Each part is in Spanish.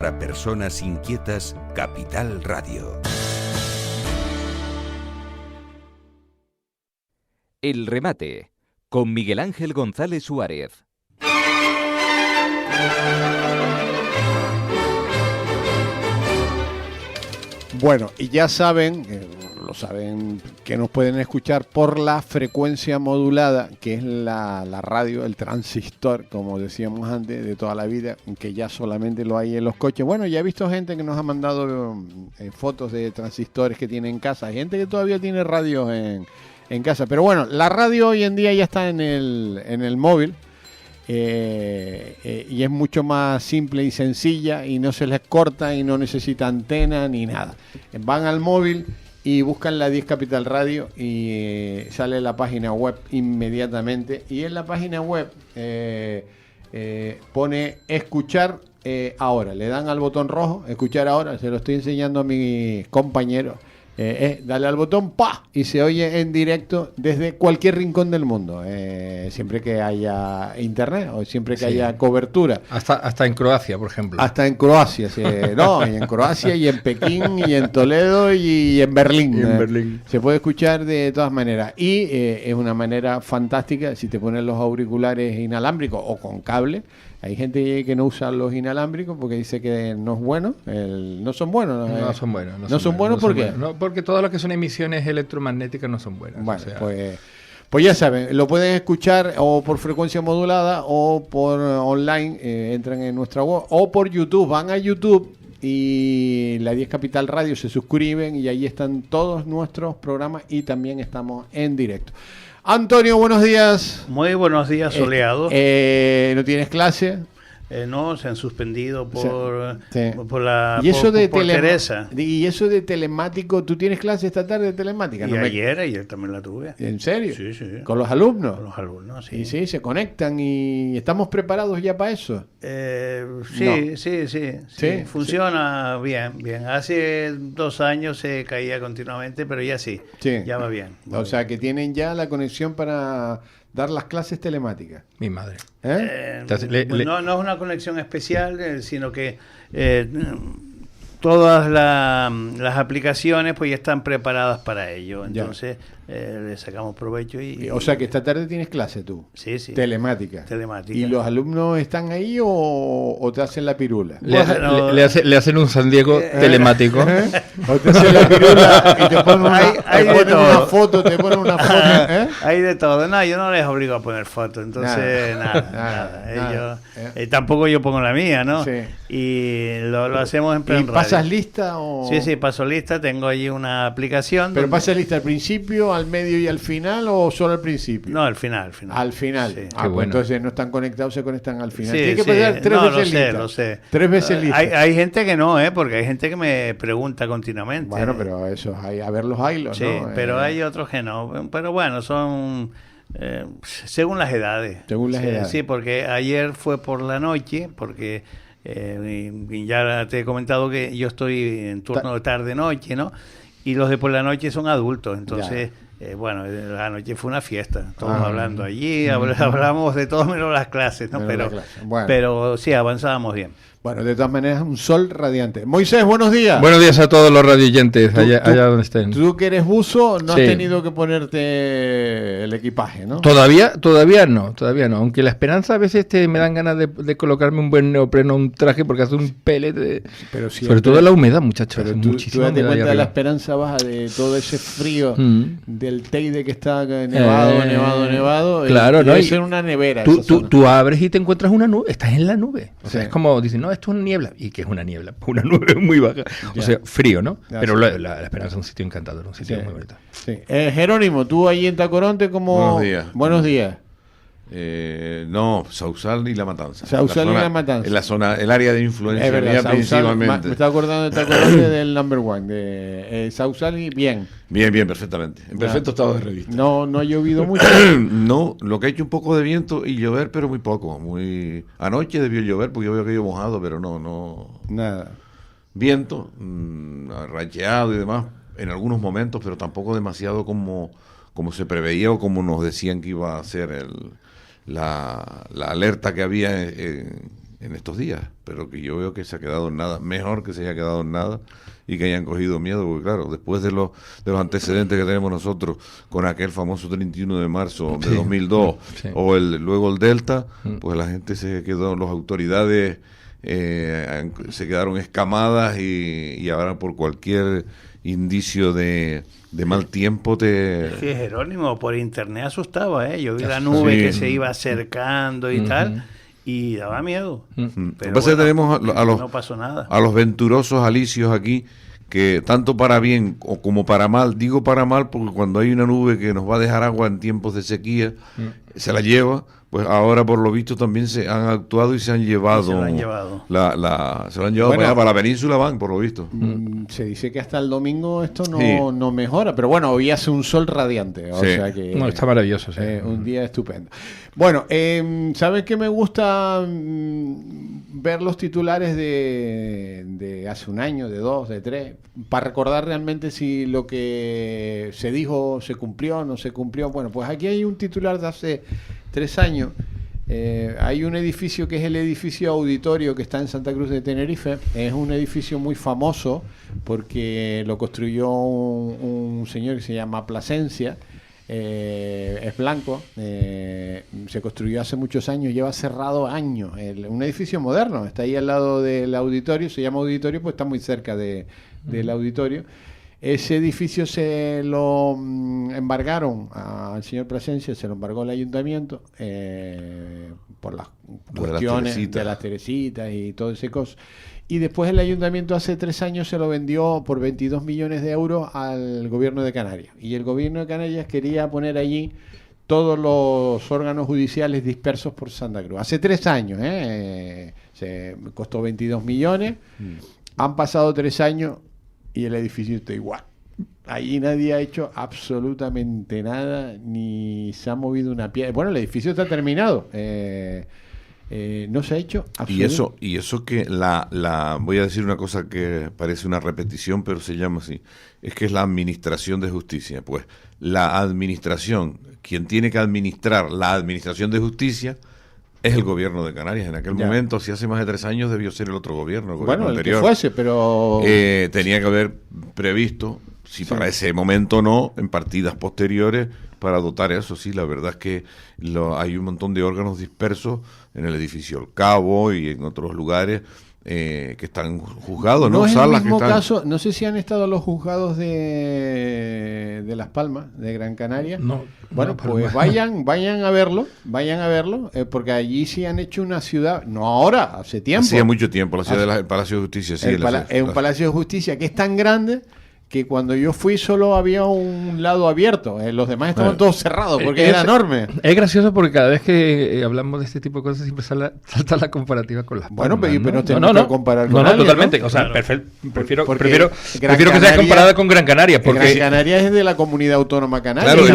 Para personas inquietas, Capital Radio. El remate, con Miguel Ángel González Suárez. Bueno, y ya saben, lo saben, que nos pueden escuchar por la frecuencia modulada, que es la radio, el transistor, como decíamos antes, de toda la vida, que ya solamente lo hay en los coches. Bueno, ya he visto gente que nos ha mandado fotos de transistores que tiene en casa. Hay gente que todavía tiene radios en casa. Pero bueno, la radio hoy en día ya está en el móvil. Y es mucho más simple y sencilla y no se les corta y no necesita antena ni nada. Van al móvil y buscan la 10 Capital Radio y sale la página web inmediatamente, y en la página web pone escuchar ahora, le dan al botón rojo, escuchar ahora, se lo estoy enseñando a mis compañeros. Dale al botón, ¡pa! Y se oye en directo desde cualquier rincón del mundo, siempre que haya internet o siempre que haya cobertura. Hasta en Croacia, por ejemplo. Hasta en Croacia, sí. No, y en Croacia, y en Pekín, y en Toledo, y en Berlín. Y en Berlín. Se puede escuchar de todas maneras. Y es una manera fantástica si te pones los auriculares inalámbricos o con cable. Hay gente que no usa los inalámbricos porque dice que no es bueno, no son buenos. No son buenos. ¿No son buenos por qué? No, porque todo lo que son emisiones electromagnéticas no son buenas. Bueno, pues ya saben, lo pueden escuchar o por frecuencia modulada o por online, entran en nuestra web, o por YouTube, van a YouTube y la 10 Capital Radio, se suscriben y ahí están todos nuestros programas y también estamos en directo. Antonio, buenos días. Muy buenos días, soleados. ¿No tienes clase? No, se han suspendido por Teresa. Y eso de telemático, ¿tú tienes clase esta tarde de telemática? Y ayer también la tuve. ¿En serio? Sí, sí. ¿Con los alumnos? Con los alumnos, sí. Y sí, se conectan y estamos preparados ya para eso. Sí. Funciona bien. Hace 2 años se caía continuamente, pero ya ya va bien. O sea, que tienen ya la conexión para dar las clases telemáticas. Mi madre. No es una conexión especial, sino que todas las aplicaciones pues ya están preparadas para ello. Entonces le sacamos provecho. O sea que esta tarde tienes clase tú. Sí. Telemática. ¿Y los alumnos están ahí o te hacen la pirula? Le hacen un San Diego telemático. O te hacen la pirula y te ponen una foto, Hay de todo. No, yo no les obligo a poner fotos, entonces nada. Ellos, tampoco yo pongo la mía, ¿no? Sí. Y lo hacemos en plan ¿Y pasas lista o...? Sí, paso lista, tengo allí una aplicación. ¿Pero pasas lista al principio, al medio y al final o solo al principio? No, al final. Al final. Sí. Pues bueno. Entonces no están conectados, se conectan al final. Sí, Tienes que pasar 3 veces lista. Lo sé. 3 veces lista. Hay gente que no, porque hay gente que me pregunta continuamente. Bueno, pero eso, a ver los hilos, sí, ¿no? Pero hay otros que no. Pero bueno, son... según las edades. Sí, porque ayer fue por la noche, porque y ya te he comentado que yo estoy en turno de tarde-noche, ¿no? Y los de por la noche son adultos, entonces... bueno, la noche fue una fiesta, todos hablando allí, hablamos de todo menos las clases, ¿no? Pero sí, avanzábamos bien. Bueno, de todas maneras, un sol radiante. Moisés, buenos días. Buenos días a todos los radioyentes, allá donde estén. Tú que eres buzo, no has tenido que ponerte el equipaje, ¿no? Todavía no. Aunque la esperanza a veces me dan ganas de colocarme un buen neopreno, un traje, porque hace un pelete. Pero sobre todo la humedad, muchachos. Pero tú date cuenta de la esperanza baja de todo ese frío del Teide que está nevado. Claro, debe ser una nevera. Tú abres y te encuentras una nube, estás en la nube. O sea, es como dicen, no, esto es niebla. ¿Y qué es una niebla? Una nube muy baja. O sea, frío, ¿no? Pero la Esperanza es un sitio encantador, un sitio muy bonito. Sí. Jerónimo, tú ahí en Tacoronte, como... Buenos días. No, Sausal y La Matanza. En la zona, el área de influencia mía principalmente. Me está acordando de Tacoronte del number one, de Sausal y bien. Bien, perfectamente. En perfecto estado de revista. No ha llovido mucho. No, lo que ha hecho un poco de viento y llover, pero muy poco. Anoche debió llover porque yo veo que yo mojado, pero no. Nada. Viento, rancheado y demás, en algunos momentos, pero tampoco demasiado como se preveía o como nos decían que iba a ser la alerta que había en estos días, pero que yo veo que se ha quedado en nada, mejor que se haya quedado en nada y que hayan cogido miedo, porque claro, después de los antecedentes que tenemos nosotros con aquel famoso 31 de marzo de 2002 o luego el Delta, pues la gente se quedó, las autoridades se quedaron escamadas y ahora por cualquier indicio de mal tiempo Sí, Jerónimo, por internet asustaba, yo vi la nube que se iba acercando y tal, y daba miedo. Pero bueno, tenemos no pasó nada. A los venturosos alicios aquí, que tanto para bien o como para mal, digo para mal porque cuando hay una nube que nos va a dejar agua en tiempos de sequía, se la lleva. Pues ahora por lo visto también se han actuado y se han llevado. Se lo han llevado. Se lo han llevado para la península, van, por lo visto. Se dice que hasta el domingo esto no mejora, pero bueno, hoy hace un sol radiante, o sea que está maravilloso, un día estupendo. Bueno, ¿sabes qué me gusta ver los titulares de hace un año, de 2, de 3, para recordar realmente si lo que se dijo se cumplió o no se cumplió? Bueno, pues aquí hay un titular de hace 3 años. Hay un edificio que es el edificio auditorio que está en Santa Cruz de Tenerife. Es un edificio muy famoso porque lo construyó un señor que se llama Plasencia. Es blanco, se construyó hace muchos años, lleva cerrado años. Un edificio moderno, está ahí al lado del auditorio, se llama auditorio pues está muy cerca del auditorio. Ese edificio se lo embargaron al señor Plasencia, se lo embargó el ayuntamiento por las cuestiones de las Teresitas y todo ese cosa. Y después el ayuntamiento hace 3 años se lo vendió por 22 millones de euros al gobierno de Canarias. Y el gobierno de Canarias quería poner allí todos los órganos judiciales dispersos por Santa Cruz. Hace 3 años, se costó 22 millones. Han pasado 3 años y el edificio está igual. Allí nadie ha hecho absolutamente nada, ni se ha movido una piedra. Bueno, el edificio está terminado. No se ha hecho absolutamente. Y eso que voy a decir una cosa que parece una repetición, pero se llama así, es que es la administración de justicia. Pues la administración, quien tiene que administrar la administración de justicia es el gobierno de Canarias. En aquel momento, si hace más de 3 años, debió ser el otro gobierno, el gobierno anterior. El que fuese, pero tenía que haber previsto, si para ese momento no, en partidas posteriores para dotar eso. Sí, la verdad es que hay un montón de órganos dispersos en el edificio El Cabo y en otros lugares que están juzgados, ¿no? Es el mismo caso, no sé si han estado los juzgados de Las Palmas, de Gran Canaria. No. Bueno, pues vayan a verlo, porque allí sí han hecho una ciudad, no ahora, hace tiempo. Hacía mucho tiempo, la ciudad del Palacio de Justicia, sí. Es un Palacio de Justicia que es tan grande que cuando yo fui solo había un lado abierto, los demás estaban todos cerrados porque era enorme. Es gracioso porque cada vez que hablamos de este tipo de cosas siempre salta la comparativa con Las Palmas. Bueno, pero no tenemos que comparar con nadie, totalmente. ¿No? O sea, prefiero que sea comparada con Gran Canaria. Porque Gran Canaria es de la comunidad autónoma canaria. Claro,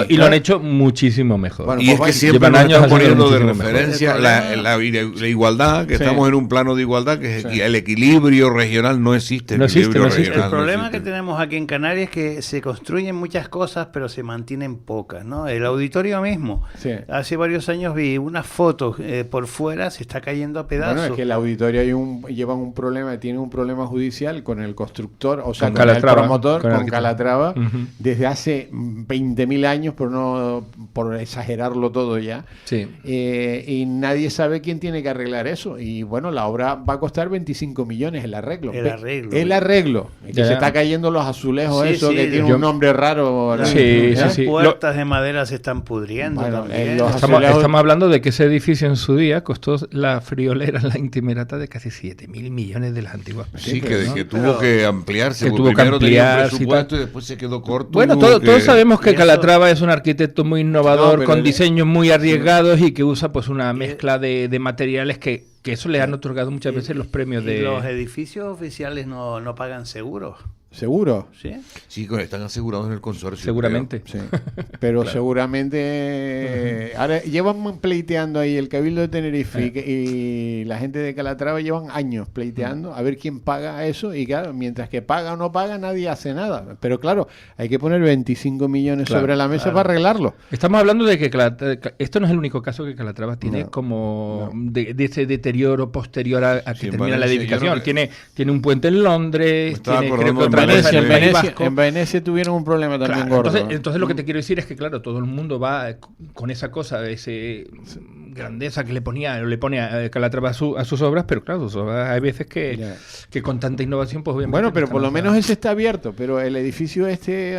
y lo han hecho muchísimo mejor. Bueno, y es que siempre nos están poniendo de referencia la igualdad, que estamos en un plano de igualdad, que el equilibrio regional no existe. El problema que tenemos aquí en Canarias es que se construyen muchas cosas pero se mantienen pocas, ¿no? El auditorio mismo, hace varios años vi unas fotos por fuera, se está cayendo a pedazos. Bueno, es que el auditorio tiene un problema judicial con el constructor, o sea, con el promotor, con Calatrava, desde hace 20.000 años, por exagerarlo todo ya. Y nadie sabe quién tiene que arreglar eso. Y bueno, la obra va a costar 25 millones el arreglo. El arreglo. Que se está cayendo los azulejos, que tiene un nombre raro. Las puertas de madera se están pudriendo también. Estamos hablando de que ese edificio en su día costó la friolera, la intimerata de casi 7.000 millones de las antiguas. Que tuvo que ampliarse. Que tuvo que ampliarse y después se quedó corto. Bueno, todos sabemos que Calatrava es un arquitecto muy innovador, con diseños muy arriesgados y que usa pues una mezcla de materiales que eso le han otorgado muchas veces los premios de... Los edificios oficiales no pagan seguros. ¿Seguro? Sí, están asegurados en el consorcio. Seguramente. Sí. Pero seguramente... Ahora llevan pleiteando ahí el Cabildo de Tenerife y la gente de Calatrava llevan años pleiteando a ver quién paga eso. Y claro, mientras que paga o no paga, nadie hace nada. Pero claro, hay que poner 25 millones sobre la mesa para arreglarlo. Estamos hablando de que esto no es el único caso que Calatrava tiene de este anterior o posterior a que termina la edificación. Que... Tiene un puente en Londres, tiene creo que otra cosa en Venecia. En Venecia tuvieron un problema también gordo. Entonces lo que te quiero decir es que, claro, todo el mundo va con esa cosa, ese grandeza que le pone a Calatrava a sus obras, pero claro, hay veces que con tanta innovación, pues obviamente... Bueno, pero por lo menos ese está abierto, pero el edificio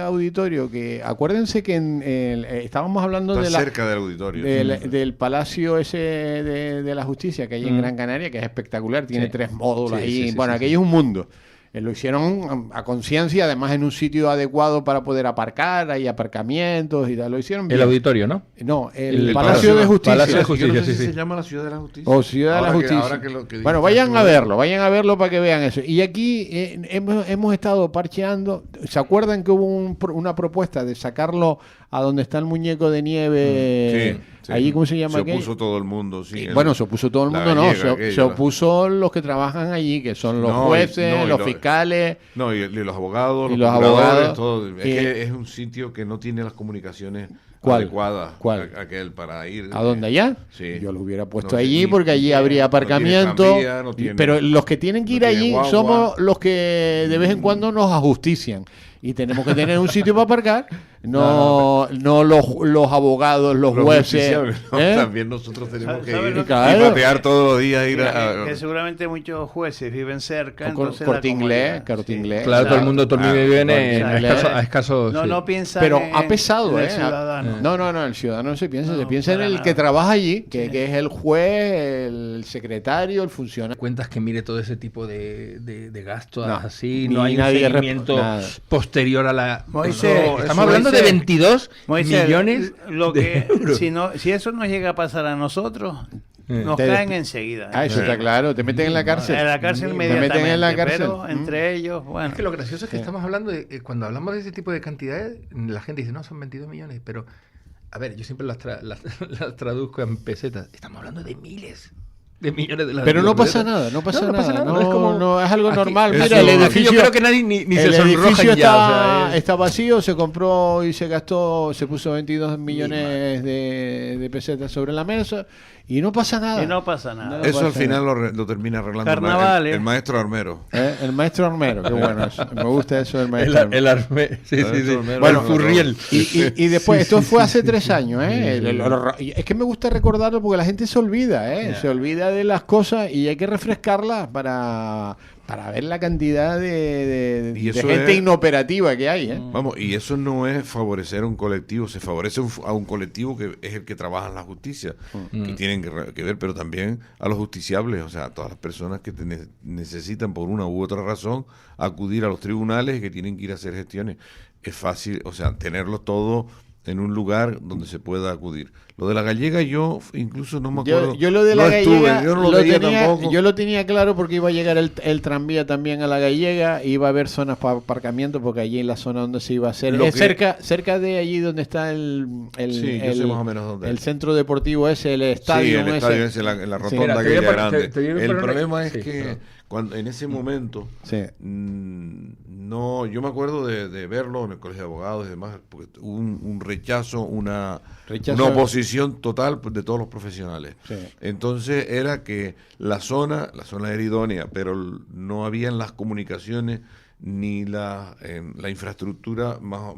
auditorio, que acuérdense que estábamos hablando está cerca del auditorio. Del Palacio ese de la Justicia que hay en Gran Canaria, que es espectacular, tiene 3 módulos ahí, aquello es un mundo. Lo hicieron a conciencia, además en un sitio adecuado para poder aparcar, hay aparcamientos y tal, lo hicieron bien. El auditorio, ¿no? No, el Palacio de Justicia. Palacio de Justicia, yo no sé si se llama la Ciudad de la Justicia. O Ciudad de la Justicia. Bueno, vayan a verlo para que vean eso. Y aquí hemos estado parcheando. ¿Se acuerdan que hubo una propuesta de sacarlo a donde está el muñeco de nieve? Sí. Allí, ¿cómo se llama? Se opuso todo el mundo. Sí, se opuso todo el mundo, se opuso los que trabajan allí, que son los jueces, los fiscales. No, y los abogados, y los abogados. Todo. Es que es un sitio que no tiene las comunicaciones adecuadas. Aquel para ir. ¿A dónde allá? Sí. Yo lo hubiera puesto allí porque allí habría aparcamiento. Pero los que tienen que ir allí somos los que de vez en cuando nos ajustician. Y tenemos que tener un sitio para aparcar, no los abogados, los jueces. También nosotros tenemos que ir y patear todos los días. Que seguramente muchos jueces viven cerca. Corte Inglés. Claro, todo el mundo vive a escasos. No piensa. Pero ha pesado, el ciudadano. No, el ciudadano no se piensa. Se piensa en el que trabaja allí, que es el juez, el secretario, el funcionario. Cuentas que mire todo ese tipo de gastos así, no hay un seguimiento posterior a la... Moisés, estamos hablando de 22 millones de euros. Si eso nos llega a pasar a nosotros, nos caen enseguida. Eso está claro, te meten en la cárcel. En la cárcel inmediatamente. Te meten en la cárcel. Pero entre ellos, bueno. Es que lo gracioso es que estamos hablando de... Cuando hablamos de ese tipo de cantidades, la gente dice, no, son 22 millones, pero... A ver, yo siempre las traduzco en pesetas. Estamos hablando de miles de millones de pero no pasa nada, no pasa nada. No, es algo normal. Mira, el edificio, yo creo que nadie ni se sonroja ya. Está vacío, se compró y se gastó, se puso 22 millones de pesetas sobre la mesa y no pasa nada. Eso al final lo termina arreglando el maestro armero. El maestro armero, qué bueno eso. Me gusta eso del maestro armero. El armero, sí. Bueno, Furriel. Y después, esto fue hace 3 años, Es que me gusta recordarlo porque la gente se olvida, Se olvida de las cosas y hay que refrescarlas para ver la cantidad de gente inoperativa que hay. Vamos, y eso no es favorecer a un colectivo, se favorece a un colectivo que es el que trabaja en la justicia, que tienen que ver, pero también a los justiciables, o sea, a todas las personas que necesitan por una u otra razón acudir a los tribunales y que tienen que ir a hacer gestiones. Es fácil, o sea, tenerlo todo en un lugar donde se pueda acudir. Lo de la Gallega yo incluso no me acuerdo. Yo lo de la Gallega yo lo tenía claro porque iba a llegar el tranvía también a la Gallega, iba a haber zonas para aparcamiento porque allí en la zona donde se iba a hacer cerca de allí donde está el sé más o menos dónde el centro deportivo ese, el estadio. Sí, el estadio ese, la rotonda aquella grande. El problema es que cuando en ese momento no, yo me acuerdo de verlo en el colegio de abogados y demás, porque hubo un rechazo, una oposición total de todos los profesionales. Entonces era que la zona era idónea, pero no habían las comunicaciones ni la infraestructura más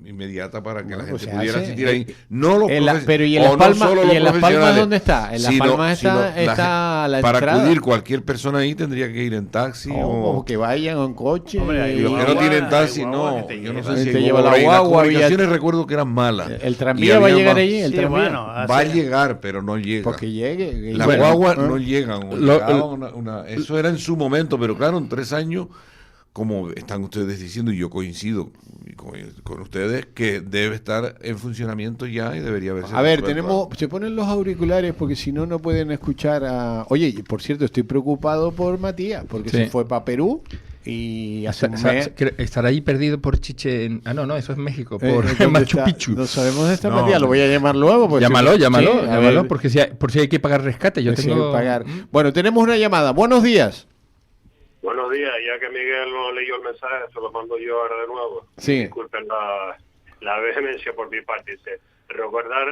inmediata para que la gente pudiera asistir ahí. No los pero ¿y en Las Palmas dónde está? En Las Palmas está la para entrada. Acudir cualquier persona ahí tendría que ir en taxi o que vayan en coche. Y los que no tienen taxi, yo no sé si te lleva la guagua. Las comunicaciones recuerdo que eran malas. El tranvía va a llegar allí. Va a llegar, pero no llega. Porque llegue. Las guaguas no llegan. Eso era en su momento, pero claro, en 3 años, como están ustedes diciendo, y yo coincido con ustedes, que debe estar en funcionamiento ya y debería haberse. A ver, se ponen los auriculares porque si no pueden escuchar a... Oye, por cierto, estoy preocupado por Matías, porque se fue para Perú y estará ahí perdido por Chichen... No, eso es México, por Machu Picchu. No sabemos dónde está Matías, lo voy a llamar luego. Llámalo, porque por si hay que pagar rescate. Yo tengo que pagar. Bueno, tenemos una llamada. Buenos días. Buenos días, ya que Miguel no leyó el mensaje, se lo mando yo ahora de nuevo. Sí. Disculpen la vehemencia por mi parte. Dice, recordar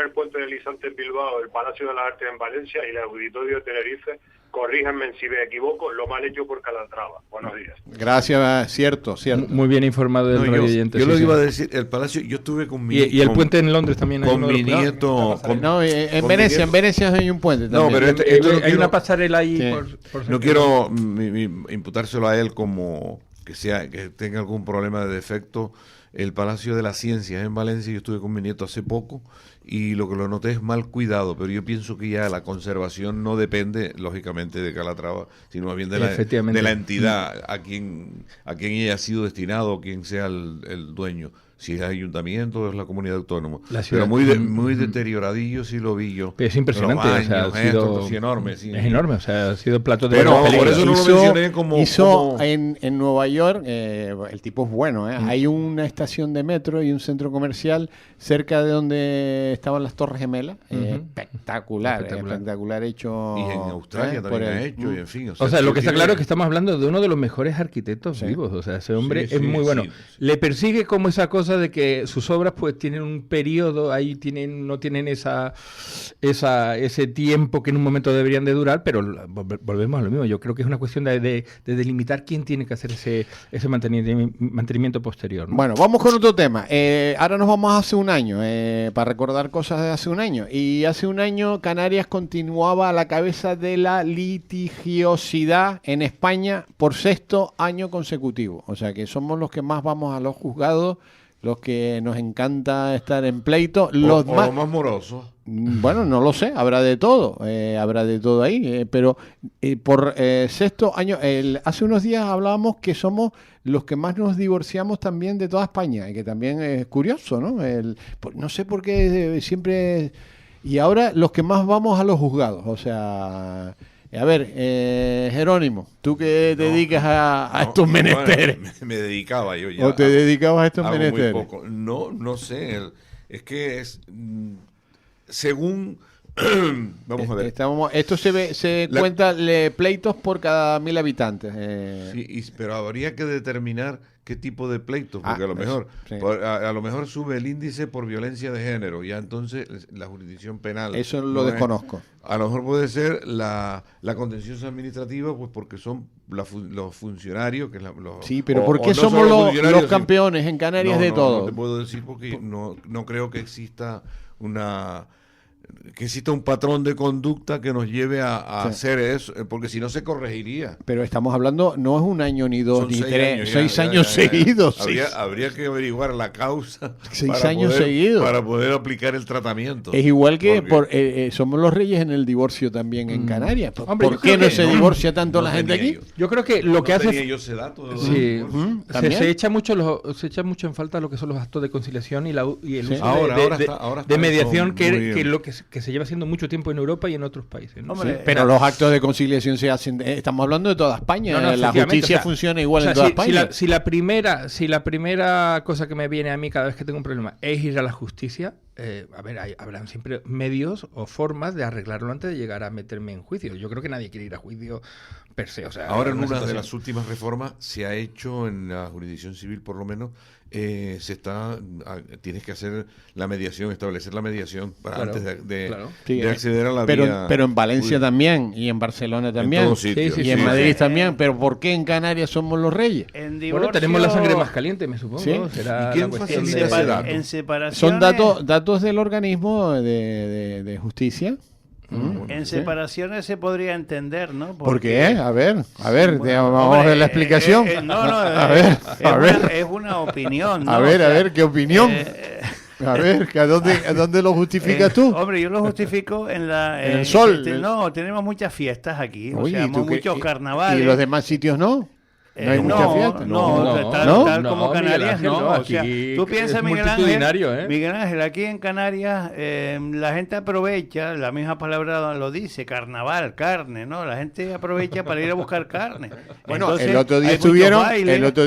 el puente de Lizante en Bilbao, el Palacio de las Artes en Valencia y el Auditorio de Tenerife. Corríjanme si me equivoco, lo mal hecho por Calatrava. Buenos días. Gracias, cierto. Muy bien informado del radio oyente. Yo lo iba a decir, el Palacio, yo estuve con mi... Y el puente en Londres también. Con mi nieto... en Venecia hay un puente también. No, pero hay una pasarela ahí. Sí. por no quiero imputárselo a él como que tenga algún problema de defecto. El Palacio de las Ciencias en Valencia, yo estuve con mi nieto hace poco y lo que lo noté es mal cuidado, pero yo pienso que ya la conservación no depende, lógicamente, de Calatrava, sino más bien de la entidad a quien ella ha sido destinado o quien sea el dueño. Si es el ayuntamiento o es la comunidad autónoma. Pero muy deterioradillo, sí lo vi yo. Pero es impresionante. Es enorme. Sí. Es enorme, ha sido plato de... Pero por eso no lo mencioné como... En Nueva York, el tipo es bueno, ¿eh? Hay una estación de metro y un centro comercial cerca de donde estaban las Torres Gemelas. Espectacular hecho. Y en Australia también ha hecho, y en fin. O sea, lo que está claro es que estamos hablando de uno de los mejores arquitectos vivos. O sea, ese hombre es muy bueno. Le persigue como esa cosa de que sus obras pues tienen un periodo, ahí no tienen ese tiempo que en un momento deberían de durar, pero volvemos a lo mismo. Yo creo que es una cuestión de delimitar quién tiene que hacer ese mantenimiento posterior, ¿no? Bueno, vamos con otro tema. Ahora nos vamos a hace un año, para recordar cosas de hace un año. Y hace un año Canarias continuaba a la cabeza de la litigiosidad en España por 6º año consecutivo. O sea que somos los que más vamos a los juzgados, los que nos encanta estar en pleito, los más morosos. Bueno, no lo sé, habrá de todo ahí, pero por 6º año, hace unos días hablábamos que somos los que más nos divorciamos también de toda España, y que también es curioso, ¿no? No sé por qué siempre... Y ahora los que más vamos a los juzgados, o sea... A ver, Jerónimo, tú que te dedicas a estos menesteres. Bueno, me dedicaba yo ya. ¿O te dedicabas a estos menesteres? Muy poco. No sé. Es que es... según... vamos a ver. Esto se cuenta pleitos por cada 1.000 habitantes. Sí, pero habría que determinar qué tipo de pleitos, porque a lo mejor a lo mejor sube el índice por violencia de género, ya entonces la jurisdicción penal. Eso lo desconozco. A lo mejor puede ser la contenciosa administrativa, pues porque son los funcionarios. Sí, pero ¿por qué somos los campeones en Canarias de todo? No te puedo decir porque no creo que exista un patrón de conducta que nos lleve a hacer eso, porque si no se corregiría. Pero estamos hablando, no es un año ni dos ni tres, 6 años seguidos. Habría que averiguar la causa 6 años seguidos para poder aplicar el tratamiento. Es igual que somos los reyes en el divorcio también en Canarias. ¿Por qué no se divorcia tanto la gente aquí? Yo creo que lo que hace... Yo ese dato se echa mucho en falta lo que son los actos de conciliación y el uso de mediación, que es lo que se lleva haciendo mucho tiempo en Europa y en otros países, ¿no? Pero los actos de conciliación se hacen, estamos hablando de toda España, la justicia funciona igual en toda España. Si la primera cosa que me viene a mí cada vez que tengo un problema es ir a la justicia, habrán siempre medios o formas de arreglarlo antes de llegar a meterme en juicio. Yo creo que nadie quiere ir a juicio per se. Ahora en una de las últimas reformas se ha hecho en la jurisdicción civil, por lo menos, tienes que hacer la mediación, establecer la mediación antes de acceder a la vía. Pero en Valencia también, y en Barcelona también, y en Madrid también. Pero ¿por qué en Canarias somos los reyes? Bueno, tenemos la sangre más caliente, me supongo. ¿Sí? ¿Será ¿Y quién facilita ese dato? En separaciones... Son datos del organismo de justicia. En separaciones se podría entender, ¿no? ¿Por qué? A ver, vamos a ver la explicación. Es una opinión, ¿no? A ver, ¿qué opinión? A ver, ¿a dónde lo justificas tú? Hombre, yo lo justifico en el sol. Tenemos muchas fiestas aquí, muchos carnavales. ¿Y los demás sitios no? ¿No hay mucha fiesta? Tal como Canarias, no. O sea, tú piensas, Miguel Ángel, aquí en Canarias la gente aprovecha, la misma palabra lo dice, carnaval, carne, ¿no? La gente aprovecha para ir a buscar carne. Bueno, entonces, el otro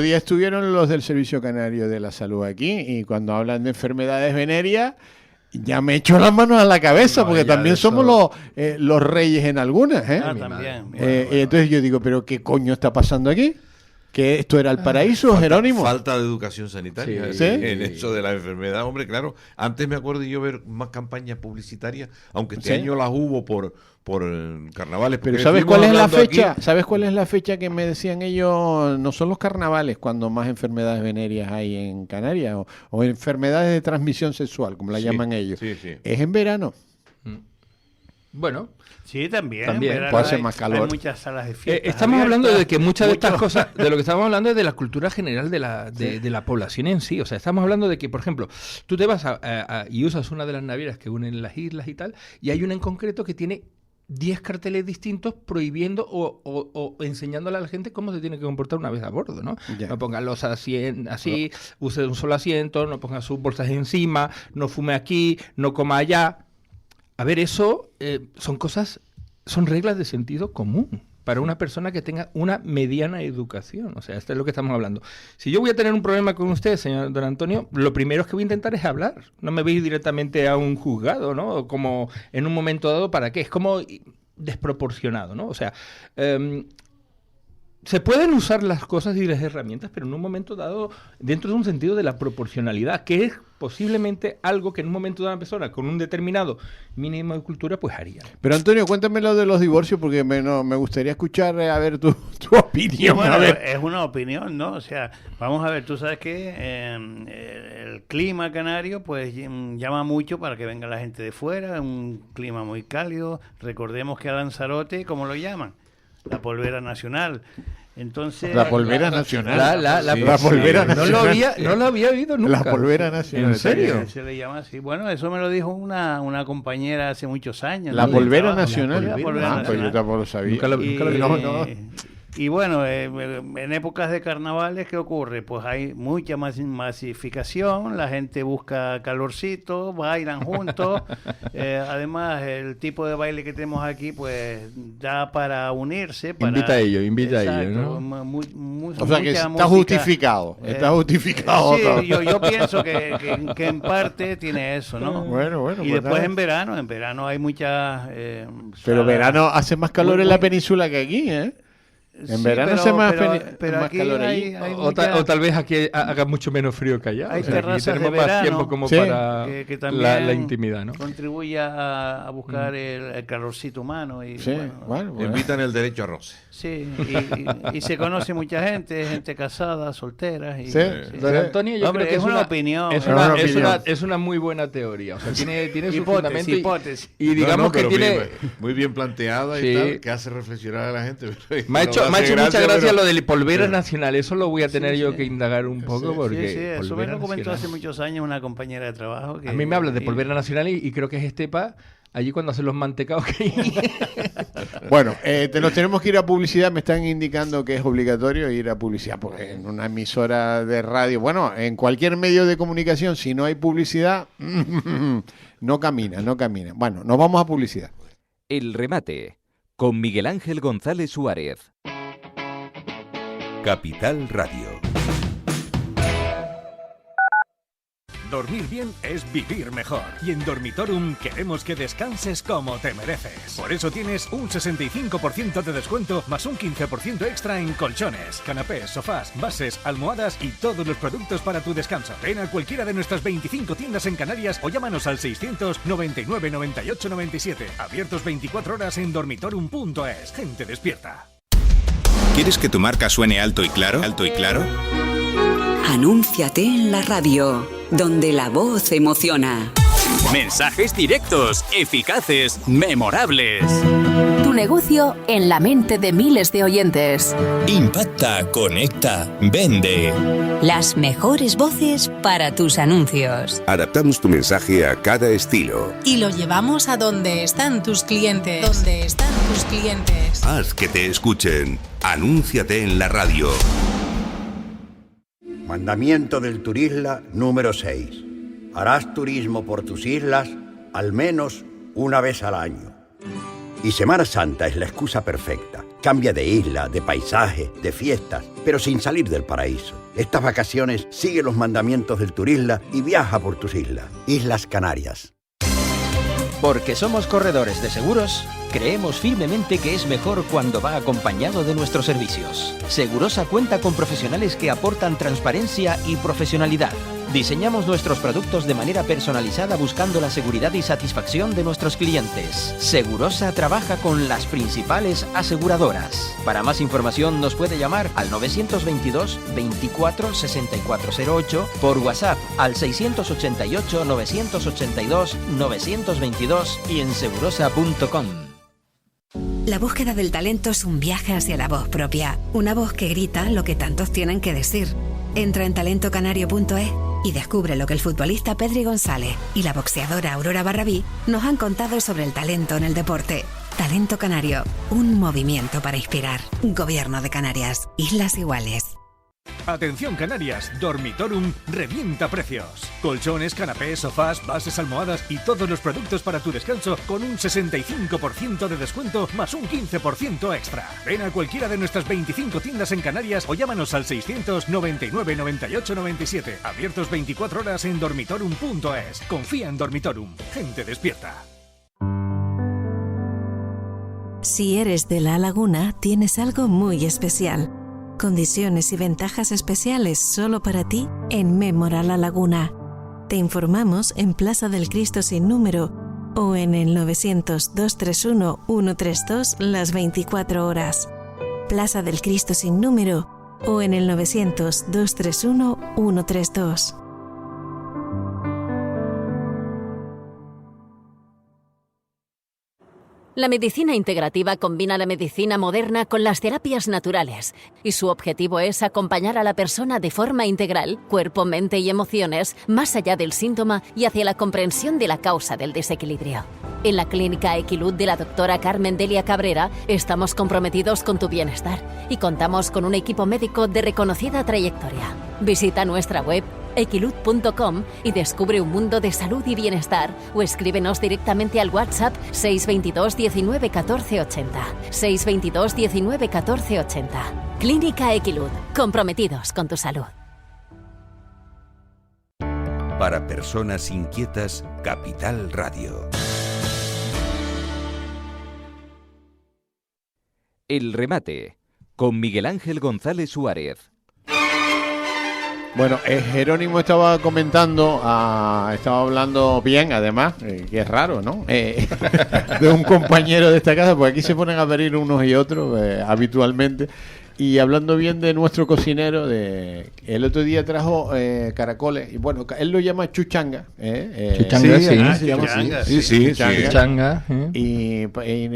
día estuvieron los del Servicio Canario de la Salud aquí, y cuando hablan de enfermedades venéreas, ya me echo las manos a la cabeza, porque también somos los reyes en algunas, ¿eh? También. Entonces yo digo, ¿pero qué coño está pasando aquí? ¿Que esto era el paraíso, Jerónimo? Falta de educación sanitaria en eso de la enfermedad. Hombre, claro, antes me acuerdo yo ver más campañas publicitarias, aunque este año las hubo por carnavales. Pero ¿sabes cuál es la fecha? ¿Sabes cuál es la fecha que me decían ellos? No son los carnavales cuando más enfermedades venéreas hay en Canarias o enfermedades de transmisión sexual, como la llaman ellos. Sí. Es en verano. Bueno, sí, también. Puede hacer más calor. Hay muchas salas de fiesta. Estamos hablando de que muchas de estas cosas, de lo que estamos hablando es de la cultura general de la población en sí. O sea, estamos hablando de que, por ejemplo, tú te vas y usas una de las navieras que unen las islas y tal, y hay una en concreto que tiene 10 carteles distintos prohibiendo o enseñándole a la gente cómo se tiene que comportar una vez a bordo, ¿no? Yeah. No pongan los asientos así, use un solo asiento, no ponga sus bolsas encima, no fume aquí, no coma allá. A ver, eso son reglas de sentido común para una persona que tenga una mediana educación. O sea, esto es lo que estamos hablando. Si yo voy a tener un problema con usted, señor don Antonio, lo primero que voy a intentar es hablar. No me voy a ir directamente a un juzgado, ¿no? Como en un momento dado, ¿para qué? Es como desproporcionado, ¿no? O sea, se pueden usar las cosas y las herramientas, pero en un momento dado, dentro de un sentido de la proporcionalidad, que es posiblemente algo que en un momento dado una persona con un determinado mínimo de cultura pues haría. Pero Antonio, cuéntame lo de los divorcios porque me gustaría escuchar a ver tu opinión. Sí, bueno, es una opinión, ¿no? O sea, vamos a ver, tú sabes que el clima canario pues llama mucho para que venga la gente de fuera, un clima muy cálido. Recordemos que a Lanzarote, ¿cómo lo llaman? La polvera nacional. Entonces, la polvera nacional. La polvera nacional. No lo había oído nunca. La polvera nacional. ¿En serio? Se le llama así. Bueno, eso me lo dijo una compañera hace muchos años. La polvera nacional. La polvera nacional. Pues yo tampoco lo sabía. Y bueno, en épocas de carnavales, ¿qué ocurre? Pues hay mucha masificación, la gente busca calorcito, bailan juntos. Además, el tipo de baile que tenemos aquí, pues da para unirse. Invita a ellos, ¿no? O sea que está justificado. Está justificado. Sí, yo pienso que en parte tiene eso, ¿no? Bueno. Y después en verano hay muchas... pero verano hace más calor en la península que aquí, ¿eh? En verano hace más calor allí. O tal vez aquí haga mucho menos frío que allá. Hay terrazas tenemos de verano, más tiempo como para que la intimidad, ¿no? Contribuye a buscar el calorcito humano. Y, bueno. Invitan el derecho a roce. Sí, y se conoce mucha gente casada, soltera. Don Antonio, yo creo que es una opinión. Es una muy buena teoría. O sea, tiene su fundamento. Hipótesis. Y digamos que tiene... Muy bien planteada y tal, que hace reflexionar a la gente. Me ha hecho mucha gracia lo del polvera nacional. Eso lo voy a tener yo que indagar un poco. Porque eso me lo comentó hace muchos años una compañera de trabajo. A mí me hablas de polvera nacional y creo que es Estepa, allí cuando hacen los mantecados que... Bueno, nos tenemos que ir a publicidad. Me están indicando que es obligatorio ir a publicidad, porque en una emisora de radio, bueno, en cualquier medio de comunicación, si no hay publicidad, no camina. Bueno, nos vamos a publicidad. El remate con Miguel Ángel González Suárez. Capital Radio. Dormir bien es vivir mejor. Y en Dormitorum queremos que descanses como te mereces. Por eso tienes un 65% de descuento más un 15% extra en colchones, canapés, sofás, bases, almohadas y todos los productos para tu descanso. Ven a cualquiera de nuestras 25 tiendas en Canarias o llámanos al 699 98 97. Abiertos 24 horas en dormitorum.es. Gente despierta. ¿Quieres que tu marca suene alto y claro? ¿Alto y claro? Anúnciate en la radio, donde la voz emociona. Mensajes directos, eficaces, memorables. Tu negocio en la mente de miles de oyentes. Impacta, conecta, vende. Las mejores voces para tus anuncios. Adaptamos tu mensaje a cada estilo. Y lo llevamos a donde están tus clientes. Haz que te escuchen. Anúnciate en la radio. Mandamiento del Turisla número 6. Harás turismo por tus islas al menos una vez al año. Y Semana Santa es la excusa perfecta. Cambia de isla, de paisaje, de fiestas, pero sin salir del paraíso. Estas vacaciones sigue los mandamientos del Turisla y viaja por tus islas. Islas Canarias. Porque somos corredores de seguros, Creemos firmemente que es mejor cuando va acompañado de nuestros servicios. Segurosa cuenta con profesionales que aportan transparencia y profesionalidad. Diseñamos nuestros productos de manera personalizada buscando la seguridad y satisfacción de nuestros clientes. Segurosa trabaja con las principales aseguradoras. Para más información nos puede llamar al 922 24 6408, por WhatsApp al 688 982 922 y en segurosa.com. La búsqueda del talento es un viaje hacia la voz propia, una voz que grita lo que tantos tienen que decir. Entra en talentocanario.es y descubre lo que el futbolista Pedri González y la boxeadora Aurora Barrabí nos han contado sobre el talento en el deporte. Talento Canario, un movimiento para inspirar. Gobierno de Canarias, Islas Iguales. Atención Canarias, Dormitorum revienta precios. Colchones, canapés, sofás, bases, almohadas y todos los productos para tu descanso con un 65% de descuento más un 15% extra. Ven a cualquiera de nuestras 25 tiendas en Canarias o llámanos al 699 98 97. Abiertos 24 horas en dormitorum.es. Confía en Dormitorum. Gente despierta. Si eres de La Laguna, tienes algo muy especial. Condiciones y ventajas especiales solo para ti en Mémora La Laguna. Te informamos en Plaza del Cristo sin número o en el 900-231-132 las 24 horas. Plaza del Cristo sin número o en el 900-231-132. La medicina integrativa combina la medicina moderna con las terapias naturales y su objetivo es acompañar a la persona de forma integral, cuerpo, mente y emociones, más allá del síntoma y hacia la comprensión de la causa del desequilibrio. En la Clínica Equilud de la doctora Carmen Delia Cabrera estamos comprometidos con tu bienestar y contamos con un equipo médico de reconocida trayectoria. Visita nuestra web equilud.com y descubre un mundo de salud y bienestar o escríbenos directamente al WhatsApp 622 19 14 80. 622 19 14 80. Clínica Equilud, comprometidos con tu salud. Para personas inquietas, Capital Radio. El remate, con Miguel Ángel González Suárez. Bueno, Jerónimo estaba comentando, estaba hablando bien, además, que es raro, ¿no? De un compañero de esta casa, porque aquí se ponen a venir unos y otros habitualmente. Y hablando bien de nuestro cocinero, el otro día trajo caracoles, y bueno, él lo llama chuchanga. Chuchanga, chuchanga. Y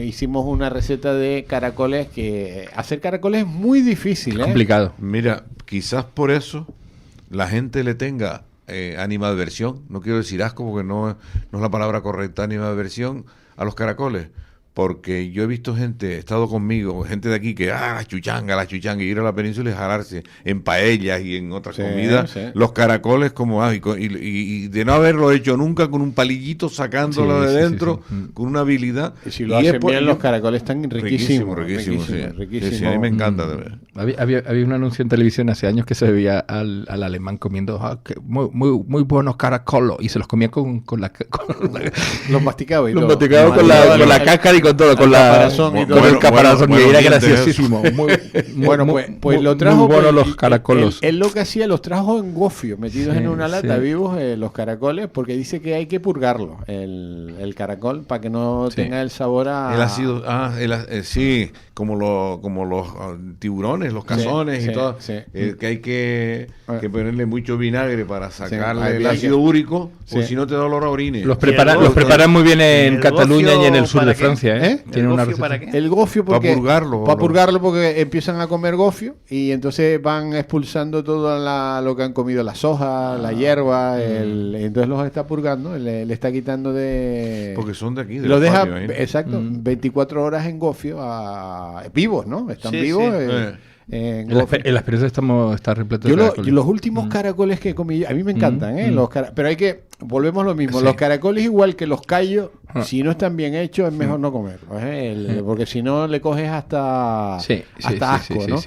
hicimos una receta de caracoles, que hacer caracoles es muy difícil. Es complicado. Mira, quizás por eso la gente le tenga animadversión, no quiero decir asco porque no es la palabra correcta, animadversión a los caracoles. Porque yo he visto gente, he estado conmigo, gente de aquí que, la chuchanga, y ir a la península y jalarse en paellas y en otras comidas, los caracoles como, y de no haberlo hecho nunca con un palillito sacándolo de dentro, con una habilidad. Y si lo hacen bien, los caracoles están riquísimos. Riquísimos. Sí, a mí me encanta. De verdad. Había un anuncio en televisión hace años que se veía al alemán comiendo muy buenos caracolos, y se los comía con los masticaba y los todo. masticaba con la cáscara y con todo, con el caparazón, y era graciosísimo. Pues lo trajo, muy bueno los caracolos. Él lo que hacía, los trajo en gofio, metidos en una lata, vivos, los caracoles, porque dice que hay que purgarlo, el caracol, para que no tenga el sabor a... El ácido, sí, como los tiburones, los cazones y todo, que hay que ponerle mucho vinagre para sacarle el ácido úrico, o si no te da olor a orines. Los preparan muy bien en Cataluña y en el sur de Francia. ¿Tiene una receta? ¿Para qué? El gofio porque para purgarlo porque empiezan a comer gofio y entonces van expulsando todo lo que han comido, la soja, la hierba, entonces los está purgando, le está quitando de... Porque son de aquí, lo deja, exacto, 24 horas en gofio, vivos, ¿no? Están vivos. En las presas está repleto de caracoles. Los últimos caracoles que comí, a mí me encantan, pero hay que, volvemos a lo mismo, los caracoles igual que los callos, si no están bien hechos es mejor no comerlos, porque si no le coges hasta asco, ¿no?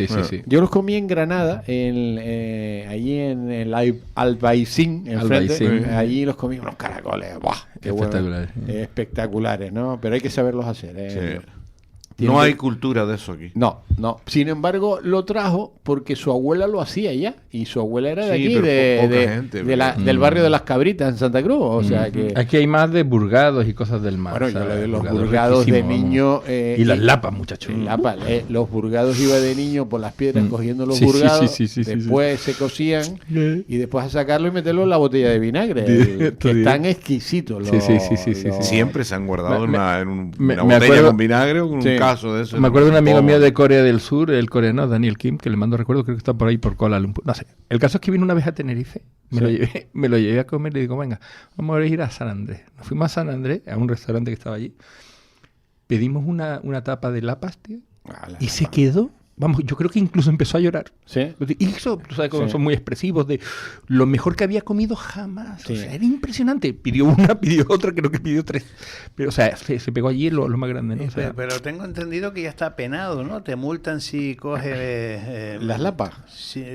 Yo los comí en Granada, allí en el Albaicín, enfrente, allí los comí unos caracoles, Espectaculares. Espectaculares, ¿no? Pero hay que saberlos hacer. No hay cultura de eso aquí. No. Sin embargo, lo trajo porque su abuela lo hacía ya. Y su abuela era de aquí, del barrio de Las Cabritas en Santa Cruz. O sea que... Aquí hay más de burgados y cosas del mar. Bueno, yo le doy los burgados de niño. Y las lapas, muchachos. Los burgados iba de niño por las piedras cogiendo los burgados. Después se cocían y después a sacarlo y meterlo en la botella de vinagre. Que están exquisitos. Siempre se han guardado en una botella con vinagre o con un caso de eso. Me acuerdo de un amigo mío de Corea del Sur, el coreano Daniel Kim, que le mando recuerdo, creo que está por ahí por Kuala Lumpur. No sé. El caso es que vino una vez a Tenerife, me lo llevé a comer y le digo, venga, vamos a ir a San Andrés. Nos fuimos a San Andrés, a un restaurante que estaba allí. Pedimos una tapa de lapas, tío, y se quedó. Vamos, yo creo que incluso empezó a llorar. ¿Sí? Y eso, tú sabes cómo son muy expresivos, de lo mejor que había comido jamás. O sea, era impresionante. Pidió una, pidió otra, creo que pidió 3. Pero, o sea, se pegó allí lo más grande, ¿no? O sea, pero tengo entendido que ya está penado, ¿no? Te multan si coges... las lapas.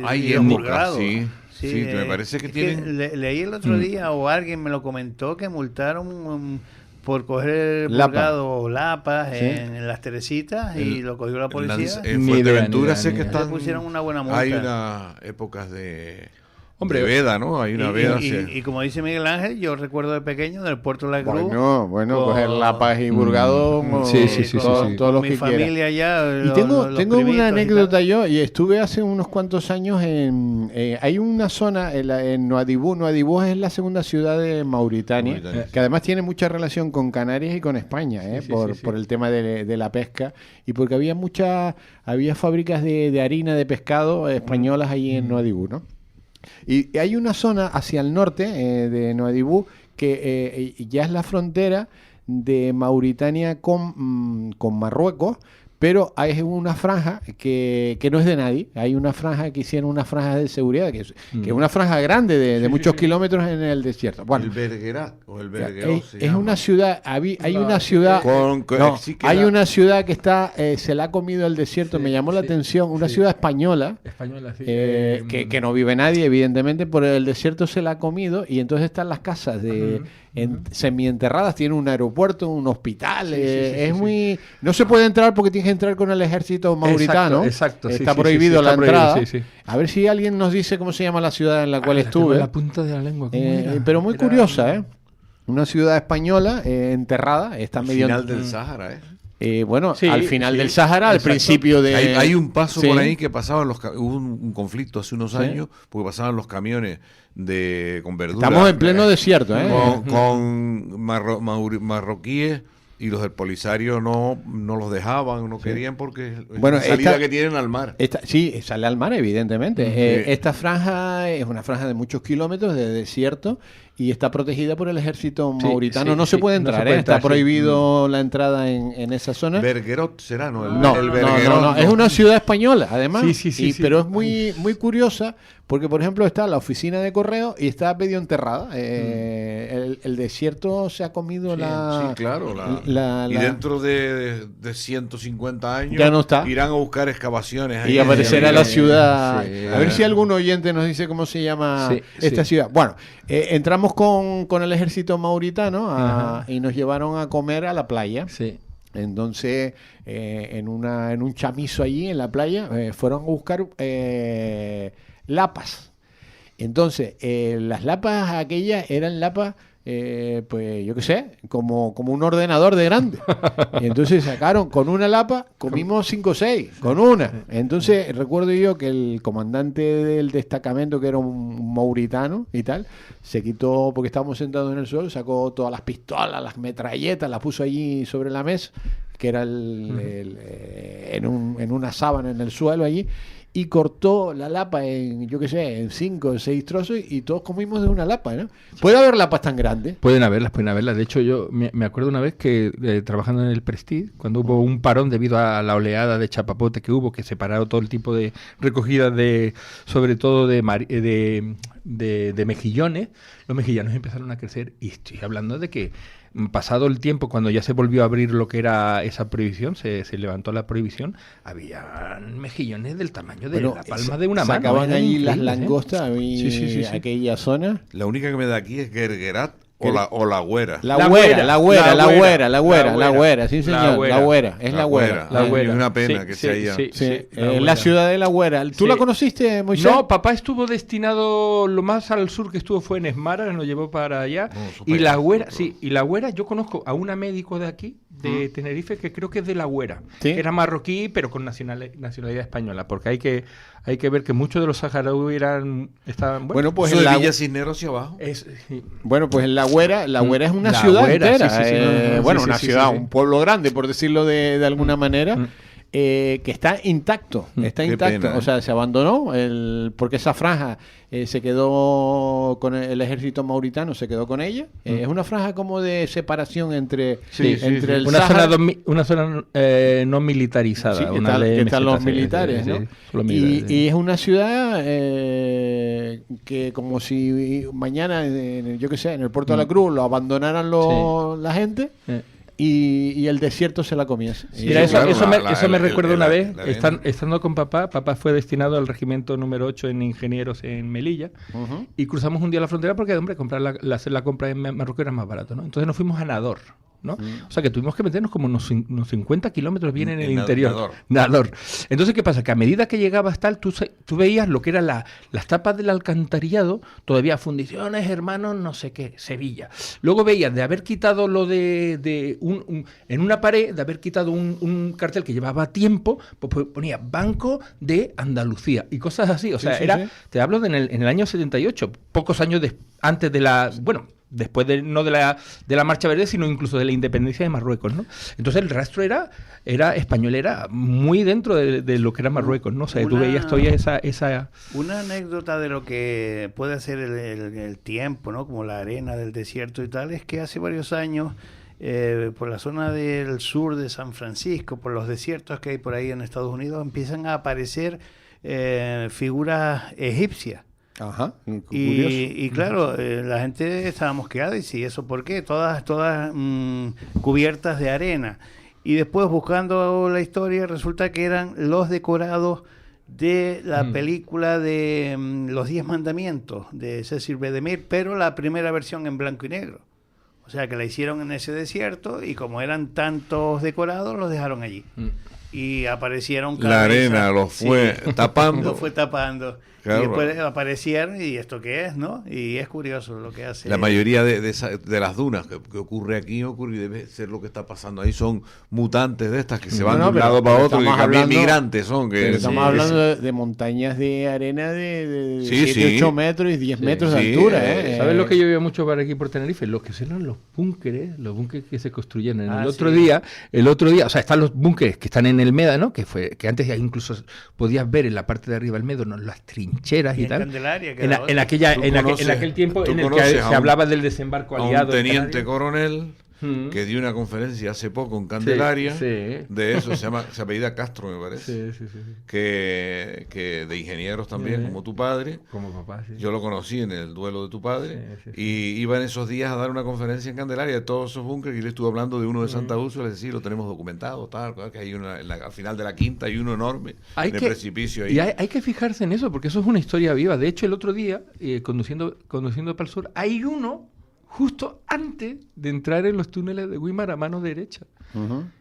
Hay épocas, sí, me parece que tienen... leí el otro día, o alguien me lo comentó, que multaron... por coger burgado o lapas en las Teresitas y lo cogió la policía. En Fuerteventura sé que le pusieron una buena multa. Hay unas épocas de veda, ¿no? Hay una veda. Y como dice Miguel Ángel, yo recuerdo de pequeño del Puerto de la Cruz. Bueno, coger lapas y burgado. Todos los mi que familia allá. Y tengo una anécdota yo, y estuve hace unos cuantos años hay una zona en Nouadhibou. Nouadhibou es la segunda ciudad de Mauritania, que además tiene mucha relación con Canarias y con España, por el tema de la pesca, y porque había fábricas de harina de pescado españolas allí en Nouadhibou, ¿no? Y hay una zona hacia el norte de Nouadhibou que ya es la frontera de Mauritania con Marruecos, pero hay una franja que no es de nadie. Hay una franja que hicieron una franja de seguridad, que es una franja grande de muchos kilómetros en el desierto. Bueno, el Bergerat o el Bergerot es una ciudad, hay una ciudad, hay una ciudad que está, se la ha comido el desierto, me llamó la atención, una ciudad española, que no vive nadie, evidentemente, por el desierto se la ha comido, y entonces están las casas semienterradas, tiene un aeropuerto, un hospital, muy... No se puede entrar porque tienes que entrar con el ejército mauritano. Exacto, está prohibido la entrada. A ver si alguien nos dice cómo se llama la ciudad en la cual estuve. La punta de la lengua. Pero muy curiosa, una ciudad española enterrada. Está medio al final del Sáhara, al final del Sáhara, al principio de... Hay un paso por ahí que pasaban hubo un conflicto hace unos años, porque pasaban los camiones con verduras. Estamos en pleno desierto, con marroquíes, y los del Polisario no los dejaban, no querían, porque es la salida que tienen al mar. Sale al mar, evidentemente. Esta franja es una franja de muchos kilómetros de desierto y está protegida por el ejército mauritano. No se puede entrar, está prohibido la entrada en esa zona. Bergerot será, ¿no? No, es una ciudad española, además. Pero es muy, muy curiosa, porque, por ejemplo, está la oficina de correo y está medio enterrada. El desierto se ha comido y dentro de 150 años ya no está. Irán a buscar excavaciones ahí y aparecerá la ciudad. A ver si algún oyente nos dice cómo se llama esta ciudad. Bueno, entramos con el ejército mauritano y nos llevaron a comer a la playa. Entonces, en un chamizo allí en la playa, fueron a buscar lapas. Entonces, las lapas aquellas eran lapas, pues yo qué sé, como un ordenador de grande. Y entonces sacaron con una lapa, comimos 5 o 6, con una. Entonces recuerdo yo que el comandante del destacamento, que era un mauritano y tal, se quitó, porque estábamos sentados en el suelo, sacó todas las pistolas, las metralletas, las puso allí sobre la mesa, que era en una sábana en el suelo allí, y cortó la lapa en 5 o 6 trozos, y todos comimos de una lapa, ¿no? ¿Puede haber lapas tan grandes? Pueden haberlas. De hecho, yo me acuerdo una vez que trabajando en el Prestige, cuando hubo un parón debido a la oleada de chapapote que hubo, que separaron todo el tipo de recogidas sobre todo de mejillones, los mejillones empezaron a crecer, y estoy hablando de que pasado el tiempo, cuando ya se volvió a abrir lo que era esa prohibición, se levantó la prohibición, había mejillones del tamaño de la palma de una mano. Sacaban ahí las langostas, aquella zona. La única que me da aquí es Gergerat O la güera. La güera, sí señor, la güera, es la güera. Es una pena que se haya... La ciudad de la güera. ¿Tú la conociste, Moisés? No, papá estuvo destinado, lo más al sur que estuvo fue en Esmara, nos llevó para allá. Y la güera, yo conozco a una médico de aquí, de Tenerife, que creo que es de la güera. ¿Sí? Que era marroquí, pero con nacionalidad española, porque hay que ver que muchos de los saharauis estaban... Bueno, pues en la Villa Cisneros hacia abajo. Bueno, pues en la güera es una ciudad entera. Una ciudad, un pueblo grande, por decirlo de alguna manera. Que está intacto, Pena, o sea, se abandonó porque esa franja se quedó con el ejército mauritano, se quedó con ella. Es una franja como de separación entre el una zona no militarizada, que están los militares, ¿no? Y es una ciudad que como si mañana, yo qué sé, en el Puerto de la Cruz lo abandonaran la gente. Y el desierto se la comiese. Mira, eso me recuerda una vez, estando con papá fue destinado al regimiento número 8 en ingenieros en Melilla, y cruzamos un día la frontera porque, hombre, hacer la compra en Marruecos era más barato, ¿no? Entonces nos fuimos a Nador, ¿no? O sea que tuvimos que meternos como unos 50 kilómetros bien en el interior. Nador. Entonces, ¿qué pasa? Que a medida que llegabas tú veías lo que eran las tapas del alcantarillado, todavía fundiciones, hermanos, no sé qué, Sevilla. Luego veías de haber quitado lo en una pared, de haber quitado un cartel que llevaba tiempo, pues ponía Banco de Andalucía y cosas así. O sea, te hablo en el año 78, pocos años antes de después no de la Marcha Verde, sino incluso de la independencia de Marruecos, ¿no? Entonces el rastro era español, era muy dentro de lo que era Marruecos, ¿no? O sea, tú veías todavía esa... Una anécdota de lo que puede ser el tiempo, ¿no? Como la arena del desierto y tal, es que hace varios años, por la zona del sur de San Francisco, por los desiertos que hay por ahí en Estados Unidos, empiezan a aparecer figuras egipcias. Ajá, y claro, la gente estaba mosqueada y sí, ¿eso por qué? Todas cubiertas de arena. Y después, buscando la historia, resulta que eran los decorados de la película de Los 10 Mandamientos de Cecil B. DeMille, pero la primera versión en blanco y negro. O sea, que la hicieron en ese desierto y como eran tantos decorados, los dejaron allí. Y aparecieron... La arena los fue tapando. Los fue tapando. Claro. Y después aparecieron, ¿y esto qué es, no? Y es curioso lo que hace. La mayoría de las dunas que ocurre aquí, y debe ser lo que está pasando ahí, son mutantes de estas que se van de un lado para otro, y también migrantes son. Estamos hablando de montañas de arena de 7, 8 metros y 10 metros de altura. ¿Sabes lo que yo veo mucho para aquí por Tenerife? Lo que son los búnkeres que se construyeron el otro día, o sea, están los búnkeres que están en el Médano, que antes incluso podías ver en la parte de arriba del Médano las trincheras y tal. En aquel tiempo en el que se hablaba del desembarco aliado. Un teniente coronel que dio una conferencia hace poco en Candelaria, de eso, se apellida Castro, me parece, que de ingenieros también, como tu padre, como papá, yo lo conocí en el duelo de tu padre, y iba en esos días a dar una conferencia en Candelaria de todos esos búnkeres, y le estuve hablando de uno de Santa Úrsula, es decir, lo tenemos documentado, tal, que hay al final de la quinta hay uno enorme, en el precipicio ahí. Y hay que fijarse en eso, porque eso es una historia viva. De hecho, el otro día, conduciendo para el sur, hay uno justo antes de entrar en los túneles de Güímar a mano derecha.